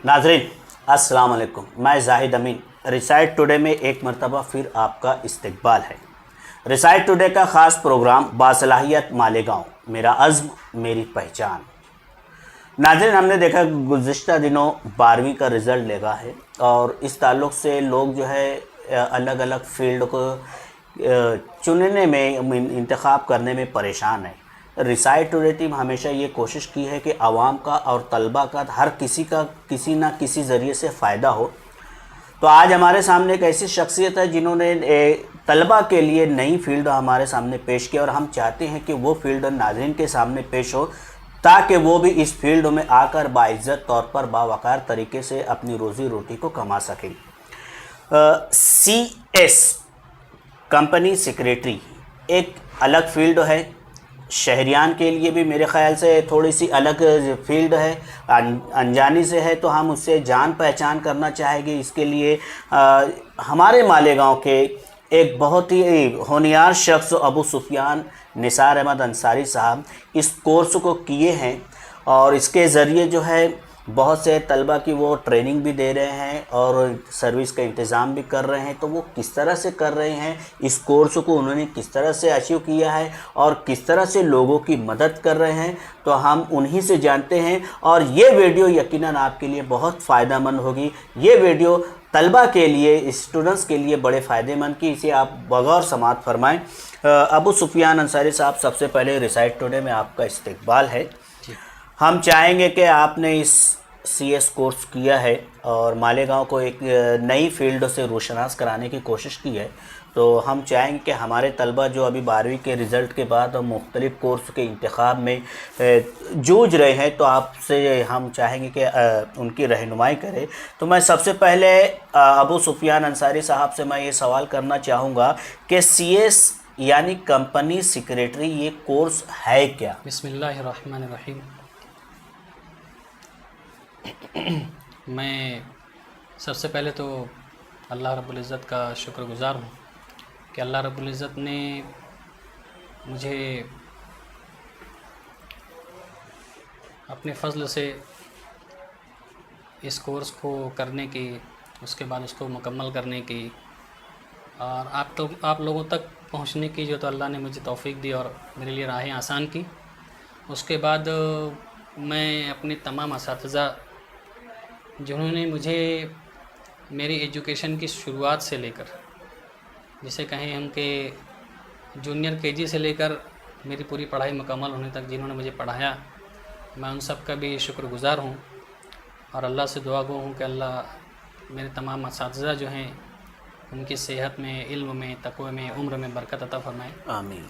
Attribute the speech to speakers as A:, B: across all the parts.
A: नाजरीन अस्सलाम वालेकुम। मैं जाहिद अमीन रिसाइट टुडे में एक मरतबा फिर आपका इस्तकबाल है। रिसाइट टुडे का ख़ास प्रोग्राम बासलाहियत मालेगांव, मेरा अज़्म मेरी पहचान। नाज़रीन, हमने देखा गुज़िश्ता दिनों 12वीं का रिज़ल्ट लगा है और इस ताल्लुक़ से लोग जो है अलग अलग फील्ड को चुनने में, इंतखाब करने में परेशान है। रिसाइट टुडे टीम हमेशा ये कोशिश की है कि आवाम का और तलबा का, हर किसी का किसी ना किसी ज़रिए से फ़ायदा हो। तो आज हमारे सामने एक ऐसी शख्सियत है जिन्होंने तलबा के लिए नई फील्ड हमारे सामने पेश की और हम चाहते हैं कि वो फील्ड नाज़रीन के सामने पेश हो ताकि वो भी इस फील्ड में आकर बाइज़्ज़त तौर पर बावकार तरीके से अपनी रोज़ी रोटी को कमा सकें। CS कंपनी सेक्रेटरी एक अलग फील्ड है, शहरियान के लिए भी मेरे ख़्याल से थोड़ी सी अलग फील्ड है, अनजानी से है, तो हम उससे जान पहचान करना चाहेंगे। इसके लिए हमारे मालेगांव के एक बहुत ही होनियार शख्स अबू सुफियान निसार अहमद अंसारी साहब इस कोर्स को किए हैं और इसके ज़रिए जो है बहुत से तलबा की वो ट्रेनिंग भी दे रहे हैं और सर्विस का इंतज़ाम भी कर रहे हैं। तो वो किस तरह से कर रहे हैं, इस कोर्स को उन्होंने किस तरह से अचीव किया है और किस तरह से लोगों की मदद कर रहे हैं, तो हम उन्हीं से जानते हैं। और ये वीडियो यकीनन आपके लिए बहुत फ़ायदेमंद होगी। ये वीडियो तलबा के लिए, स्टूडेंट्स के लिए बड़े फ़ायदेमंद की, इसे आप बगौर समाअत फरमाएँ। अबू सुफियान अंसारी साहब, सबसे पहले रिसाइट टुडे में आपका इस्तकबाल है। हम चाहेंगे कि आपने इस CS कोर्स किया है और मालेगांव को एक नई फील्ड से रोशनास कराने की कोशिश की है, तो हम चाहेंगे कि हमारे तलबा जो अभी 12वीं के रिज़ल्ट के बाद मुख्तलिफ़ कोर्स के इंतखाब में जूझ रहे हैं, तो आपसे हम चाहेंगे कि उनकी रहनुमाई करें। तो मैं सबसे पहले अबू सुफियान अंसारी साहब से मैं ये सवाल करना चाहूँगा कि CS यानी कंपनी सेक्रेटरी ये कोर्स है क्या?
B: बिस्मिल्लाहिर्रहमानिर्रहीम। मैं सबसे पहले तो अल्लाह रब्बुल इज़्ज़त का शुक्रगुज़ार हूँ कि अल्लाह रब्बुल इज़्ज़त ने मुझे अपने फ़ज़ल से इस कोर्स को करने की, उसके बाद उसको मुकम्मल करने की और आप लोगों तक पहुँचने की जो तो अल्लाह ने मुझे तौफ़ीक दी और मेरे लिए राहें आसान की। उसके बाद मैं अपने तमाम असातिज़ा जिन्होंने मुझे मेरी एजुकेशन की शुरुआत से लेकर, जिसे कहें हम कि जूनियर KG से लेकर मेरी पूरी पढ़ाई मुकम्मल होने तक जिन्होंने मुझे पढ़ाया, मैं उन सब का भी शुक्रगुज़ार हूँ और अल्लाह से दुआ गो हूँ कि अल्लाह मेरे तमाम असातिज़ा जो हैं उनकी सेहत में, इल्म में, तक़वे में, उम्र में बरकत अता फ़रमाए।
A: आमीन।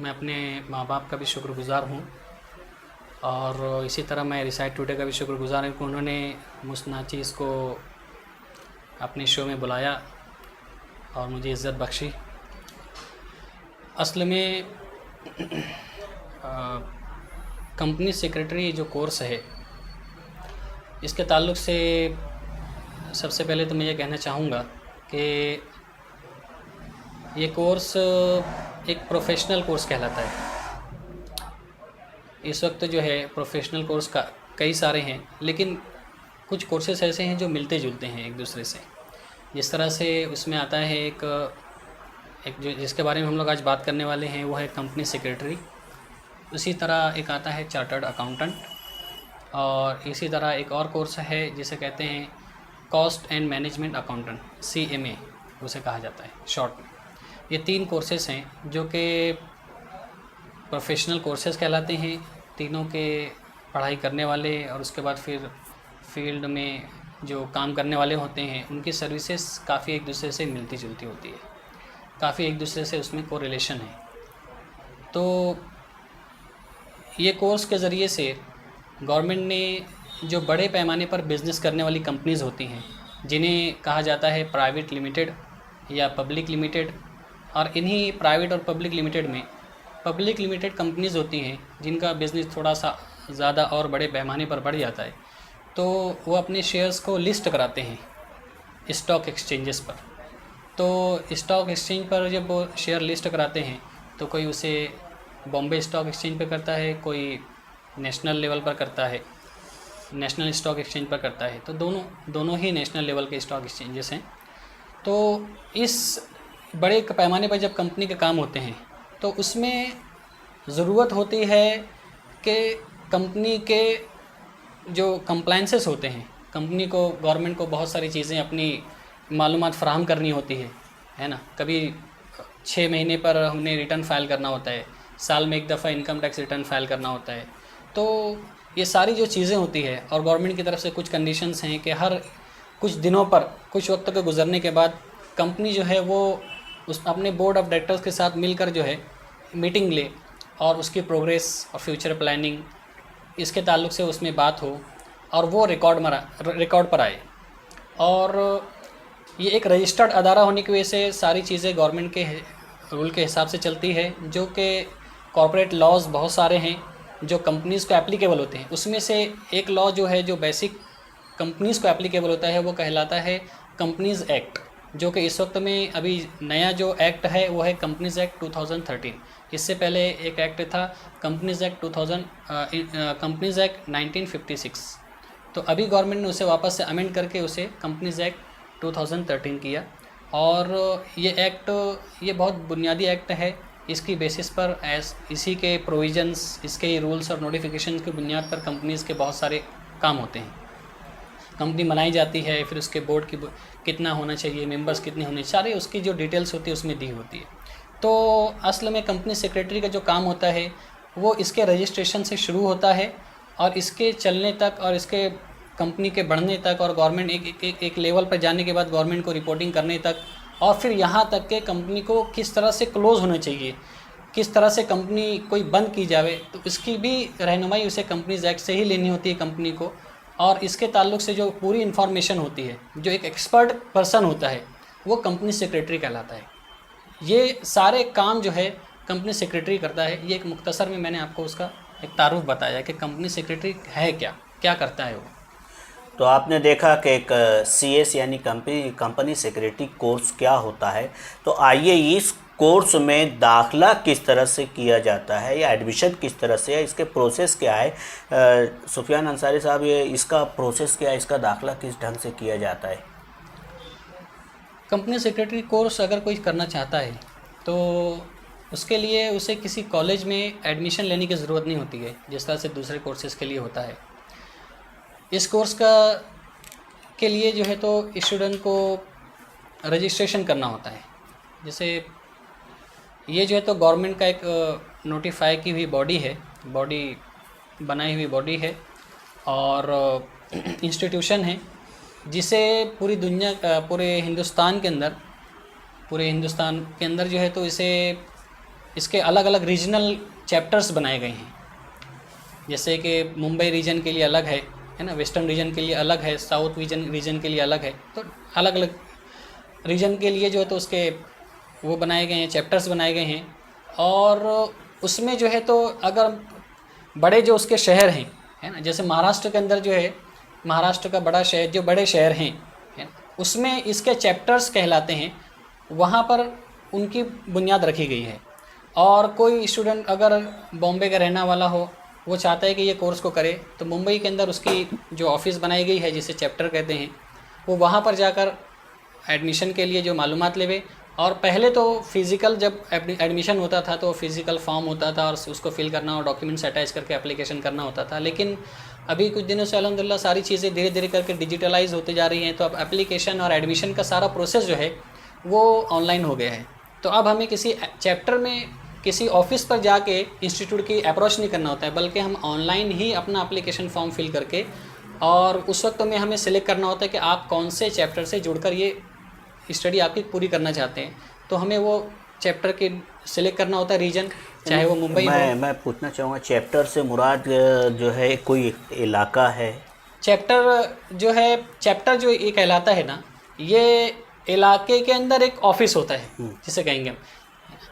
B: मैं अपने माँ बाप का भी शुक्रगुज़ार हूँ और इसी तरह मैं रिसाइट टुडे का भी शुक्रगुज़ार हूँ कि उन्होंने मुझ नाचीज़ को अपने शो में बुलाया और मुझे इज़्ज़त बख्शी। असल में कंपनी सेक्रेटरी जो कोर्स है, इसके ताल्लुक़ से सबसे पहले तो मैं ये कहना चाहूँगा कि ये कोर्स एक प्रोफेशनल कोर्स कहलाता है। इस वक्त जो है प्रोफेशनल कोर्स का कई सारे हैं, लेकिन कुछ कोर्सेस ऐसे हैं जो मिलते जुलते हैं एक दूसरे से। जिस तरह से उसमें आता है एक जो जिसके बारे में हम लोग आज बात करने वाले हैं वो है कंपनी सेक्रेटरी। उसी तरह एक आता है चार्टर्ड अकाउंटेंट और इसी तरह एक और कोर्स है जिसे कहते हैं cost and management accountant, CMA उसे कहा जाता है शॉर्ट में। ये 3 कोर्सेस हैं जो कि प्रोफेशनल कोर्सेज़ कहलाते हैं। तीनों के पढ़ाई करने वाले और उसके बाद फिर फील्ड में जो काम करने वाले होते हैं उनकी सर्विसेज काफ़ी एक दूसरे से मिलती जुलती होती है, काफ़ी एक दूसरे से उसमें कोरिलेशन है। तो ये कोर्स के ज़रिए से गवर्नमेंट ने जो बड़े पैमाने पर बिज़नेस करने वाली कंपनीज़ होती हैं, जिन्हें कहा जाता है प्राइवेट लिमिटेड या पब्लिक लिमिटेड, और इन्हीं प्राइवेट और पब्लिक लिमिटेड में पब्लिक लिमिटेड कंपनीज़ होती हैं जिनका बिज़नेस थोड़ा सा ज़्यादा और बड़े पैमाने पर बढ़ जाता है, तो वो अपने शेयर्स को लिस्ट कराते हैं स्टॉक एक्सचेंजेस पर। तो स्टॉक एक्सचेंज पर जब वो शेयर लिस्ट कराते हैं तो कोई उसे बॉम्बे स्टॉक एक्सचेंज पे करता है, कोई नेशनल लेवल पर करता है। नेशनल स्टॉक एक्सचेंज पर करता है। तो दोनों ही नेशनल लेवल के स्टॉक एक्सचेंजेस हैं। तो इस बड़े पैमाने पर जब कंपनी के काम होते हैं तो उसमें ज़रूरत होती है कि कंपनी के जो कंप्लाइंसेस होते हैं, कंपनी को, गवर्नमेंट को बहुत सारी चीज़ें अपनी मालूमात फराहम करनी होती है ना। कभी 6 महीने पर हमने रिटर्न फाइल करना होता है, साल में एक दफ़ा इनकम टैक्स रिटर्न फाइल करना होता है। तो ये सारी जो चीज़ें होती है और गवर्नमेंट की तरफ से कुछ कंडीशंस हैं कि हर कुछ दिनों पर, कुछ वक्त के गुजरने के बाद कंपनी जो है वो उस अपने बोर्ड ऑफ डायरेक्टर्स के साथ मिलकर जो है मीटिंग ले और उसकी प्रोग्रेस और फ्यूचर प्लानिंग इसके ताल्लुक से उसमें बात हो और वो रिकॉर्ड पर आए। और ये एक रजिस्टर्ड अदारा होने की वजह से सारी चीज़ें गवर्नमेंट के रूल के हिसाब से चलती है, जो कि कॉर्पोरेट लॉज बहुत सारे हैं जो कंपनीज़ को एप्लीकेबल होते हैं। उसमें से एक लॉ जो है जो बेसिक कंपनीज़ को एप्लीकेबल होता है वो कहलाता है कंपनीज़ एक्ट, जो कि इस वक्त में अभी नया जो एक्ट है वो है कंपनीज़ एक्ट 2013। इससे पहले एक एक्ट था कंपनीज़ एक्ट 1956। तो अभी गवर्नमेंट ने उसे वापस से अमेंड करके उसे कंपनीज़ एक्ट 2013 किया। और ये एक्ट ये बहुत बुनियादी एक्ट है। इसकी बेसिस पर इसी के प्रोविजंस, इसके रूल्स और नोटिफिकेशन की बुनियाद पर कंपनीज़ के बहुत सारे काम होते हैं। कंपनी बनाई जाती है, फिर उसके बोर्ड की कितना होना चाहिए, मेंबर्स कितने होने, सारे उसकी जो डिटेल्स होती है उसमें दी होती है। तो असल में कंपनी सेक्रेटरी का जो काम होता है वो इसके रजिस्ट्रेशन से शुरू होता है और इसके चलने तक और इसके कंपनी के बढ़ने तक और गवर्नमेंट एक लेवल पर जाने के बाद गवर्नमेंट को रिपोर्टिंग करने तक, और फिर यहाँ तक कि कंपनी को किस तरह से क्लोज़ होना चाहिए, किस तरह से कंपनी कोई बंद की जावे, तो इसकी भी रहनुमाई उसे कंपनीज़ एक्ट से ही लेनी होती है कंपनी को। और इसके ताल्लुक से जो पूरी इन्फॉर्मेशन होती है, जो एक एक्सपर्ट पर्सन होता है वो कंपनी सेक्रेटरी कहलाता है। ये सारे काम जो है कंपनी सेक्रेटरी करता है। ये एक मुख्तसर में मैंने आपको उसका एक तारुफ बताया कि कंपनी सेक्रेटरी है क्या, क्या करता है वो।
A: तो आपने देखा कि एक CS यानी कंपनी सेक्रेटरी कोर्स क्या होता है। तो आइए इस कोर्स में दाखला किस तरह से किया जाता है या एडमिशन किस तरह से है, इसके प्रोसेस क्या है। सुफियान अंसारी साहब, ये इसका प्रोसेस क्या है, इसका दाखला किस ढंग से किया जाता है।
B: कंपनी सेक्रेटरी कोर्स अगर कोई करना चाहता है तो उसके लिए उसे किसी कॉलेज में एडमिशन लेने की ज़रूरत नहीं होती है, जिस तरह से दूसरे कोर्सेज़ के लिए होता है। इस कोर्स के लिए जो है तो स्टूडेंट को रजिस्ट्रेशन करना होता है। जैसे ये जो है तो गवर्नमेंट का एक नोटिफाई की हुई बॉडी है, बनाई हुई बॉडी है और इंस्टीट्यूशन है जिसे पूरी दुनिया, पूरे हिंदुस्तान के अंदर जो है तो इसके अलग अलग रीजनल चैप्टर्स बनाए गए हैं। जैसे कि मुंबई रीजन के लिए अलग है ना, वेस्टर्न रीजन के लिए अलग है, साउथ रीजन के लिए अलग है। तो अलग अलग रीजन के लिए जो है तो उसके वो बनाए गए हैं, चैप्टर्स बनाए गए हैं। और उसमें जो है तो अगर बड़े जो उसके शहर हैं, है ना, जैसे महाराष्ट्र के अंदर जो है, महाराष्ट्र का बड़ा शहर, जो बड़े शहर हैं, है ना, उसमें इसके चैप्टर्स कहलाते हैं, वहाँ पर उनकी बुनियाद रखी गई है। और कोई स्टूडेंट अगर बॉम्बे का रहने वाला हो, वो चाहता है कि ये कोर्स को करे, तो मुंबई के अंदर उसकी जो ऑफ़िस बनाई गई है जिसे चैप्टर कहते हैं, वो वहाँ पर जाकर एडमिशन के लिए जो मालूमात लेवे। और पहले तो फ़िज़िकल जब एडमिशन होता था तो फ़िज़िकल फॉर्म होता था और उसको फिल करना और डॉक्यूमेंट्स अटैच करके एप्लीकेशन करना होता था। लेकिन अभी कुछ दिनों से अल्हम्दुलिल्लाह सारी चीज़ें धीरे धीरे करके डिजिटलाइज होते जा रही हैं। तो अब एप्लीकेशन और एडमिशन का सारा प्रोसेस जो है वो ऑनलाइन हो गया है। तो अब हमें किसी चैप्टर में किसी ऑफिस पर जाके इंस्टीट्यूट की अप्रोच नहीं करना होता है, बल्कि हम ऑनलाइन ही अपना एप्लीकेशन फॉर्म फिल करके, और उस वक्त में हमें सिलेक्ट करना होता है कि आप कौन से चैप्टर से जुड़कर ये स्टडी आपकी पूरी करना चाहते हैं। तो हमें वो चैप्टर के सिलेक्ट करना होता है रीजन, चाहे वो मुंबई हो। मैं
A: पूछना चाहूँगा, चैप्टर से मुराद जो है कोई इलाका है?
B: चैप्टर जो ये कहलाता है ना, ये इलाके के अंदर एक ऑफिस होता है जिसे कहेंगे हम,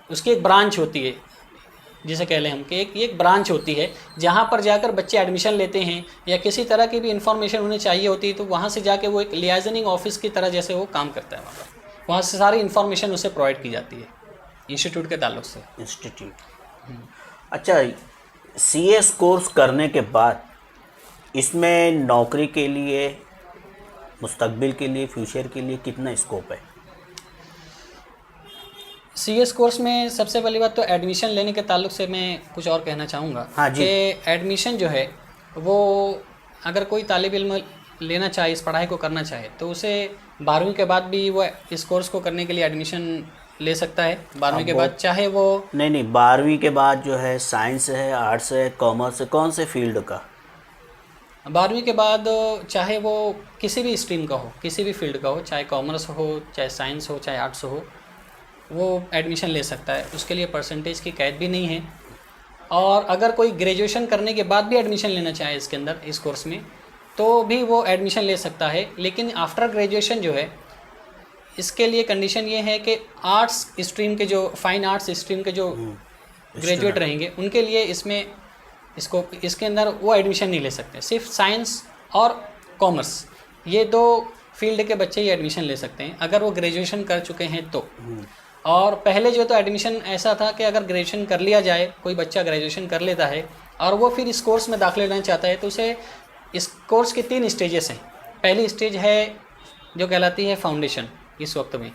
B: उसकी एक ब्रांच होती है, जिसे कह लें हम कि एक ब्रांच होती है जहाँ पर जाकर बच्चे एडमिशन लेते हैं या किसी तरह की भी इंफॉर्मेशन उन्हें चाहिए होती है। तो वहाँ से जाके वो एक लियाजनिंग ऑफिस की तरह जैसे वो काम करता है, वहाँ से सारी इन्फॉर्मेशन उसे प्रोवाइड की जाती है इंस्टीट्यूट के ताल्लुक से।
A: इंस्टीट्यूट। अच्छा, CS कोर्स करने के बाद इसमें नौकरी के लिए, मुस्तकबिल के लिए, फ्यूचर के लिए कितना स्कोप है?
B: CS कोर्स में सबसे पहली बात तो एडमिशन लेने के ताल्लुक से मैं कुछ और कहना चाहूँगा।
A: हाँ जी।
B: कि एडमिशन जो है वो अगर कोई तालिब इल्म लेना चाहे, इस पढ़ाई को करना चाहे, तो उसे 12वीं के बाद भी वो इस कोर्स को करने के लिए एडमिशन ले सकता है। 12वीं के बाद चाहे वो
A: नहीं, 12वीं के बाद जो है साइंस है, आर्ट्स है, कॉमर्स है, कौन से फील्ड का?
B: 12वीं के बाद चाहे वो किसी भी स्ट्रीम का हो, किसी भी फील्ड का हो, चाहे कॉमर्स हो, चाहे साइंस हो, चाहे आर्ट्स हो, वो एडमिशन ले सकता है। उसके लिए परसेंटेज की कैद भी नहीं है। और अगर कोई ग्रेजुएशन करने के बाद भी एडमिशन लेना चाहे इसके अंदर, इस कोर्स में, तो भी वो एडमिशन ले सकता है। लेकिन आफ्टर ग्रेजुएशन जो है, इसके लिए कंडीशन ये है कि आर्ट्स स्ट्रीम के जो फाइन आर्ट्स स्ट्रीम के जो ग्रेजुएट रहेंगे, उनके लिए इसके अंदर वो एडमिशन नहीं ले सकते। सिर्फ साइंस और कॉमर्स, ये 2 फील्ड के बच्चे ही एडमिशन ले सकते हैं अगर वो ग्रेजुएशन कर चुके हैं तो। और पहले जो तो एडमिशन ऐसा था कि अगर ग्रेजुएशन कर लिया जाए, कोई बच्चा ग्रेजुएशन कर लेता है और वो फिर इस कोर्स में दाखिला लेना चाहता है, तो उसे इस कोर्स के 3 स्टेजेस हैं। पहली स्टेज है जो कहलाती है फाउंडेशन इस वक्त में,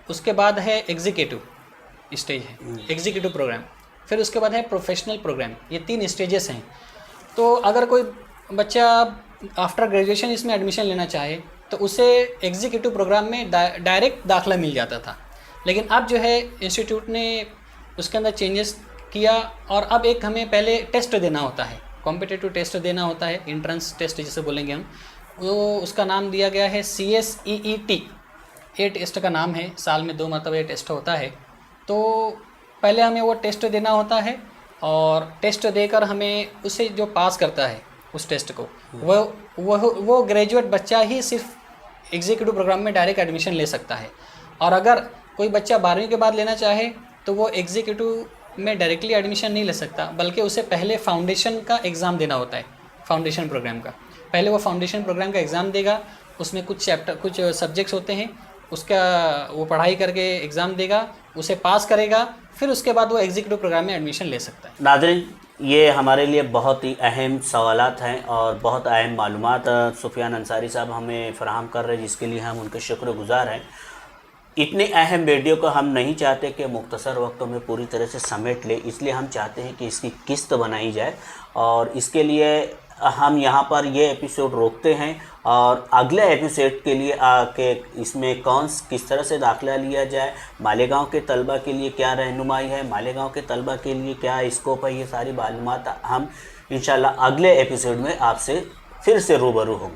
B: उसके बाद है एग्जीक्यूटिव स्टेज है, एग्जीक्यूटिव प्रोग्राम, फिर उसके बाद है प्रोफेशनल प्रोग्राम। ये 3 स्टेजेस हैं। तो अगर कोई बच्चा आफ्टर ग्रेजुएशन इसमें एडमिशन लेना चाहे तो उसे एग्जीक्यूटिव प्रोग्राम में डायरेक्ट दाखिला मिल जाता था। लेकिन अब जो है इंस्टीट्यूट ने उसके अंदर चेंजेस किया और अब एक हमें पहले टेस्ट देना होता है, कॉम्पिटिटिव टेस्ट देना होता है, एंट्रेंस टेस्ट जिसे बोलेंगे हम। वो उसका नाम दिया गया है CSEET। ये टेस्ट का नाम है, साल में 2 मरतबा ये टेस्ट होता है। तो पहले हमें वो टेस्ट देना होता है और टेस्ट देकर हमें उसे जो पास करता है उस टेस्ट को, वो ग्रेजुएट बच्चा ही सिर्फ एग्जीक्यूटिव प्रोग्राम में डायरेक्ट एडमिशन ले सकता है। और अगर कोई बच्चा 12वीं के बाद लेना चाहे तो वो एग्जीक्यूटिव में डायरेक्टली एडमिशन नहीं ले सकता, बल्कि उसे पहले फाउंडेशन का एग्ज़ाम देना होता है, फाउंडेशन प्रोग्राम का। पहले वो फाउंडेशन प्रोग्राम का एग्ज़ाम देगा, उसमें कुछ सब्जेक्ट्स होते हैं, उसका वो पढ़ाई करके एग्ज़ाम देगा, उसे पास करेगा, फिर उसके बाद वो एग्जीक्यूटिव प्रोग्राम में एडमिशन ले सकता है।
A: नाज़रीन, ये हमारे लिए बहुत ही अहम सवालात हैं और बहुत अहम मालूमात सुफियान अंसारी साहब हमें फ़राहम कर रहे हैं, जिसके लिए हम उनके शुक्रगुज़ार हैं। इतने अहम वीडियो को हम नहीं चाहते कि मुख्तसर वक्त में पूरी तरह से समेट ले, इसलिए हम चाहते हैं कि इसकी किस्त बनाई जाए और इसके लिए हम यहाँ पर ये एपिसोड रोकते हैं और अगले एपिसोड के लिए आके इसमें किस तरह से दाखिला लिया जाए, मालेगांव के तलबा के लिए क्या रहनुमाई है, मालेगांव के तलबा के लिए क्या स्कोप है, ये सारी मालूमात हम इंशाल्लाह अगले एपिसोड में आपसे फिर से रूबरू होंगे।